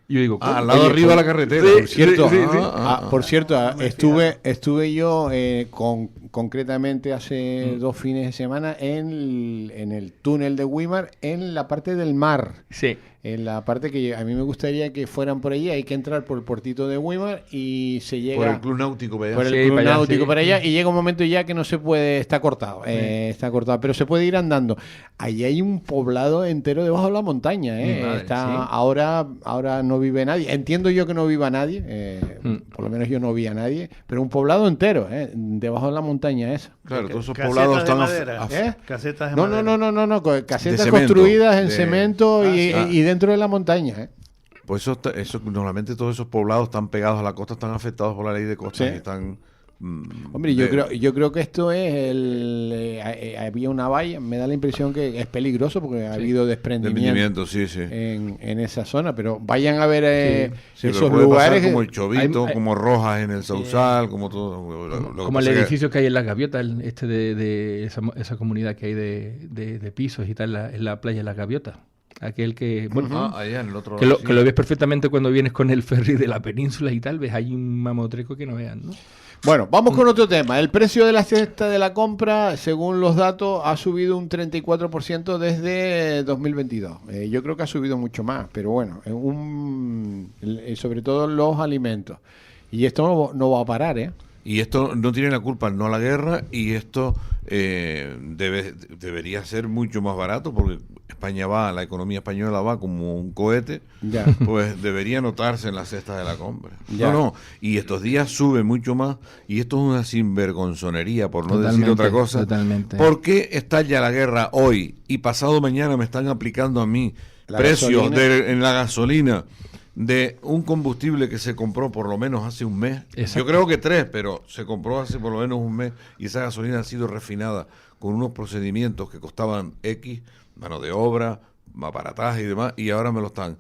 Y yo digo, al lado arriba de la carretera. Por cierto, estuve yo concretamente hace 2 fines de semana en el túnel de Güímar, en la parte del mar. Sí. En la parte que a mí me gustaría que fueran por allí. Hay que entrar por el puertito de Güímar y se llega... Por el Club Náutico para allá. Por el Club Náutico para allá. Y llega un momento ya que no se puede... Está cortado. Está cortado. Pero se puede ir andando. Allí hay un poblado entero debajo de la montaña. Ahora no vive nadie. Entiendo yo que no viva nadie. Por lo menos yo no vi a nadie. Pero un poblado entero, debajo de la montaña esa. Claro, todos esos poblados están... Casetas de madera. No. Casetas construidas en cemento y dentro de la montaña. Pues eso normalmente todos esos poblados están pegados a la costa, están afectados por la ley de costas y están Hombre, yo creo que esto es había una valla, me da la impresión que es peligroso porque ha habido desprendimiento en esa zona, pero vayan a ver esos lugares como el Chovito, como Rojas en el Sausal, como todo como el edificio que hay en La Gaviota, de esa comunidad que hay de pisos y tal en la playa de La Gaviota. Aquel que, bueno, allá en el otro que lo ves perfectamente cuando vienes con el ferry de la península y tal, ves ahí un mamotreco que no vean, ¿no? Bueno, vamos con otro tema. El precio de la cesta de la compra, según los datos, ha subido un 34% desde 2022. Yo creo que ha subido mucho más, pero bueno, sobre todo los alimentos. Y esto no va a parar, ¿eh? Y esto no tiene la culpa, no la guerra, y esto debería ser mucho más barato, porque la economía española va como un cohete, pues debería notarse en la cesta de la compra. Y estos días sube mucho más, y esto es una sinvergonzonería, por no decir otra cosa. Totalmente. ¿Por qué estalla la guerra hoy y pasado mañana me están aplicando a mí precios en la gasolina de un combustible que se compró por lo menos hace un mes? Exacto. Yo creo que 3, pero se compró hace por lo menos un mes, y esa gasolina ha sido refinada con unos procedimientos que costaban X, mano de obra, aparataje y demás, y ahora me lo están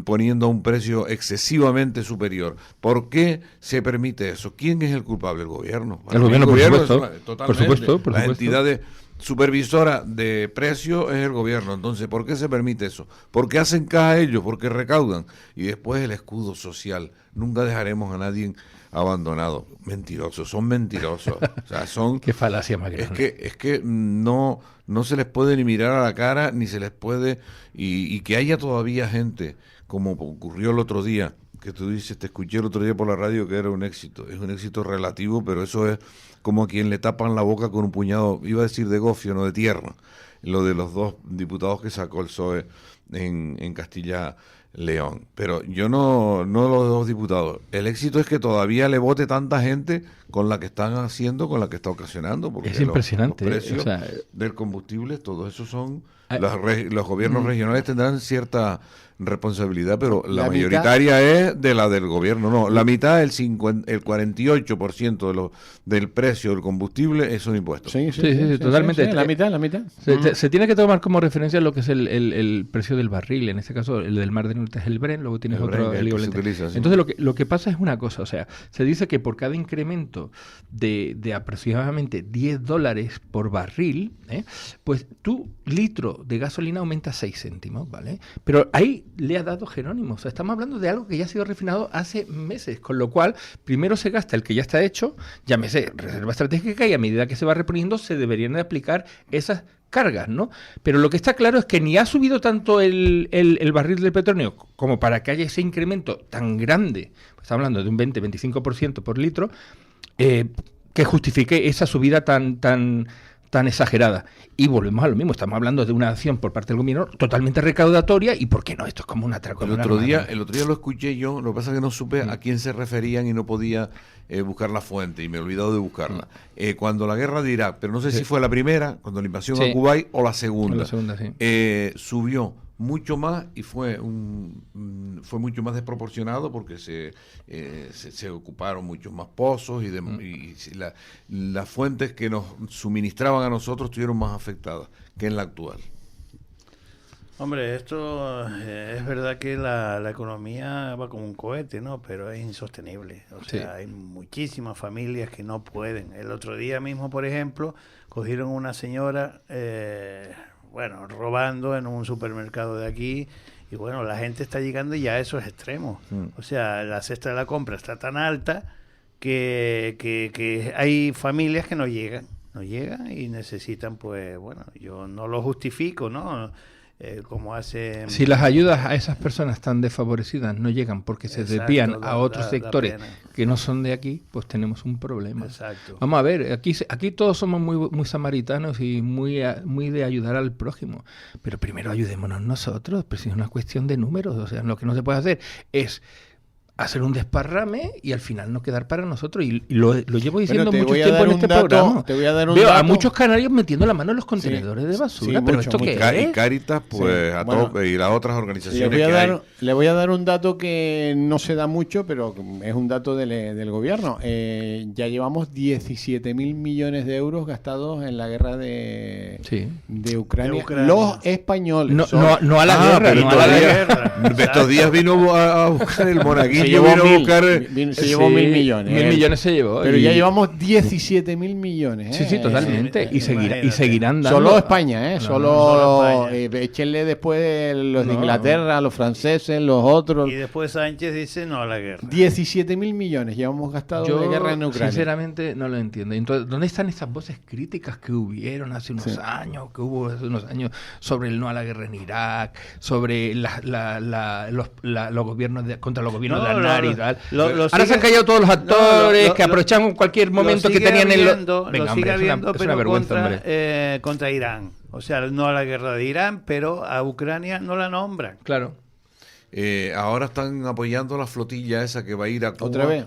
poniendo a un precio excesivamente superior. ¿Por qué se permite eso? ¿Quién es el culpable? El gobierno. El gobierno, por supuesto. Las entidades supervisora de precios es el gobierno. Entonces, ¿por qué se permite eso? Porque hacen caja ellos, porque recaudan. Y después el escudo social. Nunca dejaremos a nadie abandonado. Mentirosos, son mentirosos. O sea, son... Qué falacia más grande. Es que no se les puede ni mirar a la cara, ni se les puede... Y que haya todavía gente, como ocurrió el otro día, que tú dices, te escuché el otro día por la radio que era un éxito. Es un éxito relativo, pero eso es como a quien le tapan la boca con un puñado, iba a decir de gofio, no de tierra. Lo de los 2 diputados que sacó el PSOE en Castilla-León. Pero yo no los 2 diputados. El éxito es que todavía le vote tanta gente con la que están haciendo, con la que está ocasionando. Porque es impresionante. Los precios del combustible, todo eso son... Los gobiernos regionales tendrán cierta responsabilidad, pero la mayoritaria es de la del gobierno. No, la mitad, el 48% del precio del combustible es un impuesto. Sí, totalmente. Sí, la mitad. Se tiene que tomar como referencia lo que es el precio del barril. En este caso, el del Mar del Norte es el Brent, luego tienes otro equivalente. Entonces, lo que pasa es una cosa, o sea, se dice que por cada incremento de aproximadamente $10 por barril, pues tu litro de gasolina aumenta 6 céntimos, ¿vale? Pero ahí le ha dado Jerónimo. O sea, estamos hablando de algo que ya ha sido refinado hace meses, con lo cual primero se gasta el que ya está hecho, llámese reserva estratégica, y a medida que se va reponiendo se deberían de aplicar esas cargas, ¿no? Pero lo que está claro es que ni ha subido tanto el barril del petróleo como para que haya ese incremento tan grande, estamos hablando de un 20-25% por litro, que justifique esa subida tan exagerada. Y volvemos a lo mismo, estamos hablando de una acción por parte del gobierno totalmente recaudatoria, y ¿por qué no? Esto es como un atraco. El otro día lo escuché yo, lo que pasa es que no supe a quién se referían y no podía buscar la fuente, y me he olvidado de buscarla. Cuando la guerra de Irak, pero no sé si fue la primera, cuando la invasión a Kuwait, o la segunda, subió mucho más, y fue mucho más desproporcionado, porque se ocuparon muchos más pozos, y las fuentes que nos suministraban a nosotros estuvieron más afectadas que en la actual. Hombre, esto es verdad que la economía va como un cohete, ¿no? Pero es insostenible. O sea, hay muchísimas familias que no pueden. El otro día mismo, por ejemplo, cogieron una señora... robando en un supermercado de aquí, y bueno, la gente está llegando ya a esos extremos. O sea, la cesta de la compra está tan alta que hay familias que no llegan y necesitan, pues, bueno, yo no lo justifico, ¿no? Como hace... Si las ayudas a esas personas tan desfavorecidas no llegan porque se desvían a otros sectores que no son de aquí, pues tenemos un problema. Exacto. Vamos a ver, aquí todos somos muy samaritanos y muy de ayudar al prójimo, pero primero ayudémonos nosotros, pero si es una cuestión de números. O sea, lo que no se puede hacer es hacer un desparrame y al final no quedar para nosotros. Y lo llevo diciendo mucho tiempo en este programa. Te voy a dar un Veo dato. A muchos canarios metiendo la mano en los contenedores de basura. Sí, pero mucho, ¿esto mucho. qué es? Y Cáritas, pues, a tope, y las otras organizaciones le voy a dar un dato que no se da mucho, pero es un dato del gobierno. Ya llevamos 17.000 millones de euros gastados en la guerra de Ucrania. Los españoles. No a la guerra. No a la guerra. Estos días vino a buscar el monaguillo. Se llevó 1.000 millones. 1.000 millones se llevó. Pero ya llevamos 17.000 millones. Sí, totalmente. Y seguirán dando. Solo España, solo échenle después los de Inglaterra, los franceses, los otros. Y después Sánchez dice no a la guerra. 17.000 millones llevamos gastado de guerra en Ucrania. Sinceramente no lo entiendo. Entonces, ¿dónde están esas voces críticas que hubieron hace unos años, sobre el no a la guerra en Irak, sobre los gobiernos contra los gobiernos de Aznar y tal? Ahora se han callado todos los actores que aprovechaban cualquier momento que tenían en lo sigue habiendo, pero contra Irán. O sea, no a la guerra de Irán, pero a Ucrania no la nombran. Claro. Ahora están apoyando la flotilla esa que va a ir a Cuba. ¿Otra vez?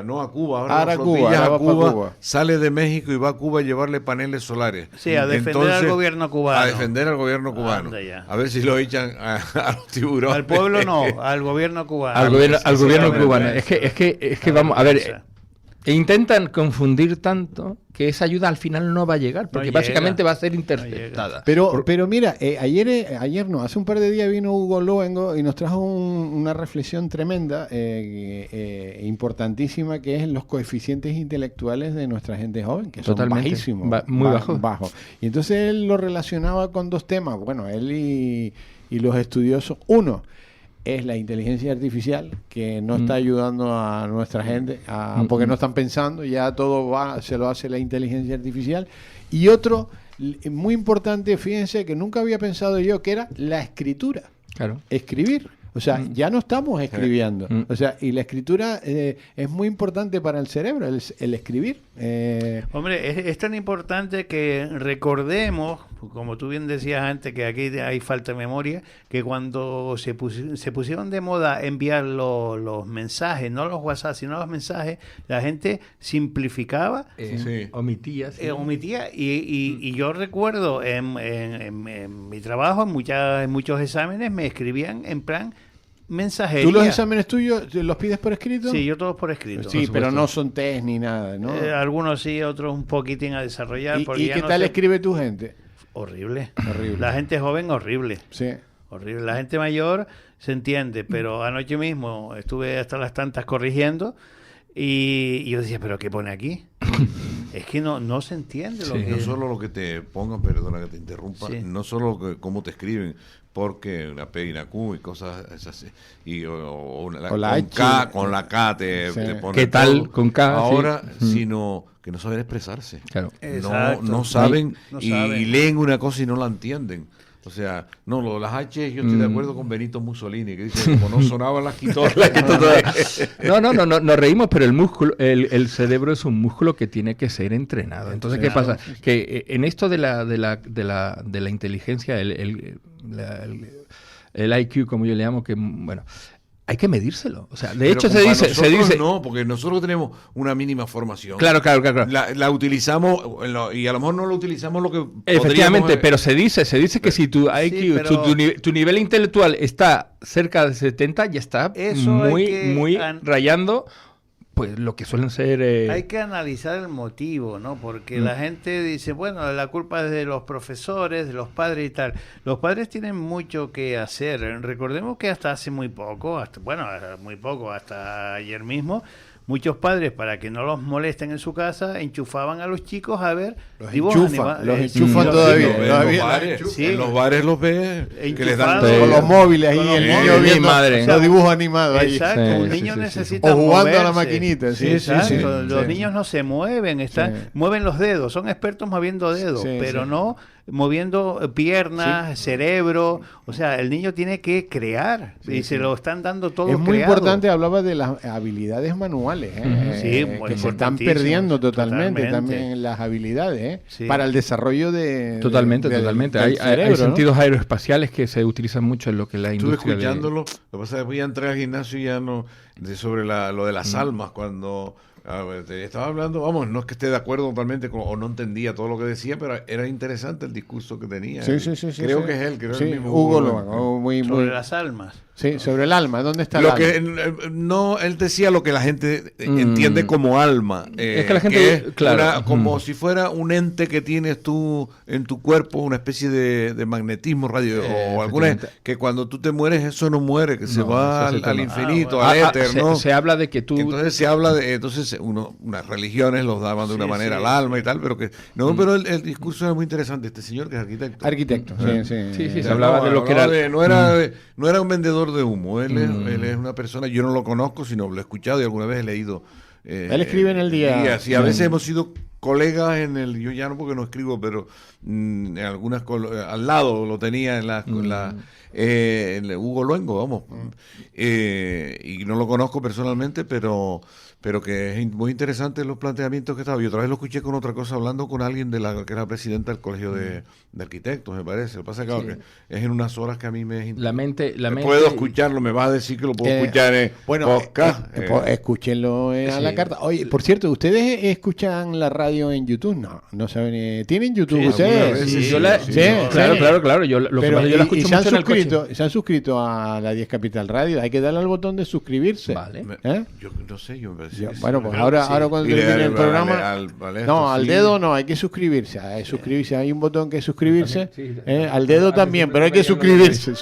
No a Cuba, ahora la flotilla a Cuba, sale de México y va a Cuba a llevarle paneles solares. Sí, a defender al gobierno cubano. A defender al gobierno cubano. A ver si lo echan a los tiburones. Al pueblo no, al gobierno cubano. Al gobierno cubano. Es que vamos, a ver, intentan confundir tanto que esa ayuda al final no va a llegar, porque básicamente va a ser interceptada. Pero mira, ayer no, hace un par de días vino Hugo Luengo y nos trajo una reflexión tremenda, importantísima, que es los coeficientes intelectuales de nuestra gente joven, que son bajísimos. Muy bajos. Bajo. Y entonces él lo relacionaba con dos temas, bueno, él y los estudiosos. Uno es la inteligencia artificial, que no está ayudando a nuestra gente, porque no están pensando, ya todo se lo hace la inteligencia artificial. Y otro, muy importante, fíjense, que nunca había pensado yo, que era la escritura. Claro. Escribir. O sea, ya no estamos escribiendo. O sea, y la escritura es muy importante para el cerebro, el escribir. Hombre, es tan importante que recordemos, como tú bien decías antes, que aquí hay falta de memoria, que cuando se pusieron de moda enviar los mensajes, no los WhatsApp, sino los mensajes, la gente simplificaba, omitía. Omitía, y yo recuerdo en mi trabajo, en muchos exámenes, me escribían en plan mensajería. ¿Tú los exámenes tuyos los pides por escrito? Sí, yo todos por escrito. Sí, pero no son test ni nada, ¿no? Algunos sí, otros un poquitín a desarrollar. ¿Y qué tal escribe tu gente? Horrible. La gente joven, horrible. Sí. Horrible. La gente mayor se entiende, pero anoche mismo estuve hasta las tantas corrigiendo y yo decía, ¿pero qué pone aquí? Es que no se entiende lo que no solo lo que te pongan, perdona que te interrumpa, no solo cómo te escriben, porque una P y una Q y cosas así, con la K te ponen ¿qué tal? Todo. Con K. Ahora, sino que no saben expresarse. Claro. No saben y leen una cosa y no la entienden. O sea, las H, yo estoy de acuerdo con Benito Mussolini, que dice, como no sonaban las quitó. No, nos reímos, pero el músculo, el cerebro es un músculo que tiene que ser entrenado. Entonces, ¿qué pasa? Que en esto de la inteligencia, el IQ, como yo le llamo, que bueno, hay que medírselo. O sea, de hecho se dice no, porque nosotros tenemos una mínima formación. Claro. La utilizamos y a lo mejor no lo utilizamos lo que efectivamente, pero se dice que si tu IQ, tu nivel intelectual está cerca de 70, ya está muy rayando pues lo que suelen ser... Hay que analizar el motivo, ¿no? Porque la gente dice, bueno, la culpa es de los profesores, de los padres y tal. Los padres tienen mucho que hacer. Recordemos que hasta hace muy poco, hasta ayer mismo, muchos padres, para que no los molesten en su casa, enchufaban a los chicos a ver dibujos animados. Los enchufan todavía. En los bares los ves que les dan con los móviles ahí, el niño viendo los dibujos animados ahí. Exacto, un niño necesita o jugando moverse. A la maquinita. Los niños no se mueven, mueven los dedos, son expertos moviendo dedos, pero no moviendo piernas, cerebro, o sea, el niño tiene que crear y se lo están dando todo creado. Es muy creado. importante, hablaba de las habilidades manuales, que se están perdiendo totalmente también las habilidades, para el desarrollo de... Totalmente. Hay sentidos aeroespaciales que se utilizan mucho en lo que la industria... Estuve escuchándolo, lo que pasa es que voy a entrar al gimnasio y ya no... sobre lo de las almas, cuando... te estaba hablando, vamos, no es que esté de acuerdo totalmente o no entendía todo lo que decía, pero era interesante el discurso que tenía. Sí. Creo que es él, creo que es el mismo Hugo Luengo. Sobre las almas. Sí, sobre el alma. ¿Dónde está el alma? No, él decía lo que la gente entiende como alma. Es que la gente, como si fuera un ente que tienes tú en tu cuerpo, una especie de magnetismo radio o alguna que cuando tú te mueres eso no muere, que se va al infinito, al éter, ¿no? Se habla de que tú... Entonces se habla de... unas religiones los daban de una manera al alma y tal, pero que... pero el discurso era muy interesante. Este señor que es arquitecto. Sí, se hablaba de lo que era... No era un vendedor de humo, él es una persona, yo no lo conozco, sino lo he escuchado y alguna vez he leído. Él escribe en el día. Sí, a veces hemos sido colegas yo ya no porque no escribo, pero en algunas al lado lo tenía en Hugo Luengo, vamos. Y no lo conozco personalmente, pero que es muy interesante los planteamientos que estaba. Y otra vez lo escuché con otra cosa, hablando con alguien que era presidenta del Colegio de Arquitectos, me parece. Lo que pasa es que es en unas horas que a mí me... La mente puedo escucharlo, me vas a decir que lo puedo escuchar en podcast. Escúchenlo a la carta. Oye, por cierto, ¿ustedes escuchan la radio en YouTube? No saben. ¿Tienen YouTube ustedes? Claro. Yo la escucho mucho en el coche. ¿Se han suscrito a la 10 Capital Radio? Hay que darle al botón de suscribirse. Vale. Yo no sé, bueno, pues ahora cuando termine el programa... al dedo no, hay que suscribirse. Hay un botón que es suscribirse. Al dedo también, pero hay que suscribirse.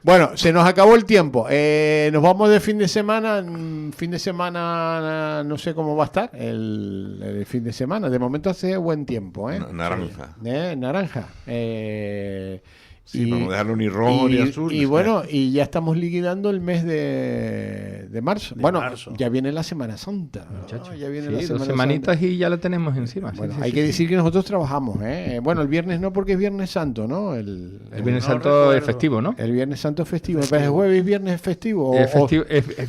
Bueno, se nos acabó el tiempo. Nos vamos de fin de semana. Fin de semana no sé cómo va a estar el fin de semana. De momento hace buen tiempo. Naranja. Naranja. Sí, para no dejarlo ni rojo ni azul. Y bueno, y ya estamos liquidando el mes de marzo. Marzo. Ya viene la Semana Santa. Ya viene la Semana 2 semanitas Santa. Y ya la tenemos encima. Bueno, hay que decir que nosotros trabajamos. Bueno, el viernes no, porque es Viernes Santo, ¿no? El Viernes Santo es festivo, ¿no? El Viernes Santo es festivo. ¿El jueves y viernes es festivo?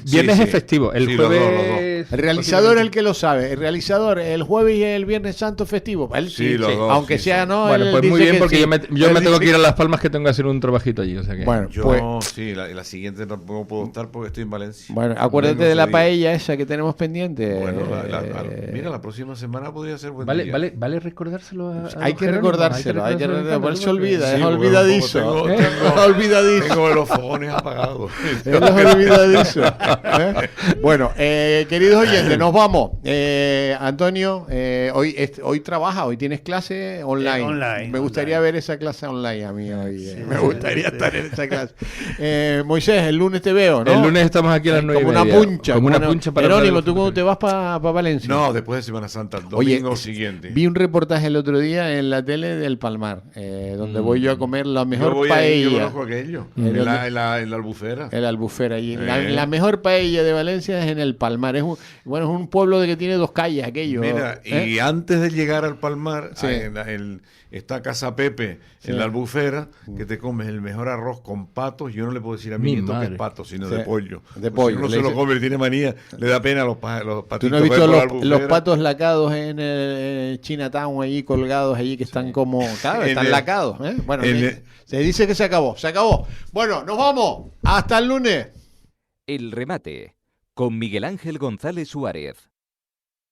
Viernes es festivo. El jueves... El realizador es el que lo sabe. El realizador, el jueves y el Viernes Santo festivo. Él sí. Aunque sea, ¿no? Bueno, pues muy bien, porque yo me tengo que ir a Las Palmas, que tengo que hacer un trabajito allí, o sea que... Bueno, la siguiente tampoco puedo estar porque estoy en Valencia. Bueno, acuérdate de la paella esa que tenemos pendiente. Bueno, mira, la próxima semana podría ser buen día. Vale recordárselo hay que recordárselo, se olvida, es olvidadizo. Tengo los fogones apagados. Es olvidadizo. Bueno, queridos oyentes, nos vamos. Antonio, hoy trabaja, hoy tienes clase online. Me gustaría ver esa clase online a mí hoy. Me gustaría estar en esa clase. Moisés, el lunes te veo, ¿no? El lunes estamos aquí a las 9:30. Como una puncha. Jerónimo, ¿tú cómo te vas para Valencia? No, después de Semana Santa, domingo siguiente. Vi un reportaje el otro día en la tele del Palmar, donde voy yo a comer la mejor paella. Yo conozco aquello, en la Albufera. En la Albufera. Y la mejor paella de Valencia es en el Palmar. Es un pueblo que tiene 2 calles, aquello. Mira, y antes de llegar al Palmar, está Casa Pepe, en la Albufera, que te comes el mejor arroz con patos. Yo no le puedo decir a mi nieto que es pato, sino de pollo. De pollo. Si uno se lo come, tiene manía, le da pena a los patitos. ¿Tú no has visto los patos lacados en el Chinatown allí colgados allí que están como... Claro, están lacados. Bueno, se dice que se acabó. Bueno, nos vamos. Hasta el lunes. El remate con Miguel Ángel González Suárez.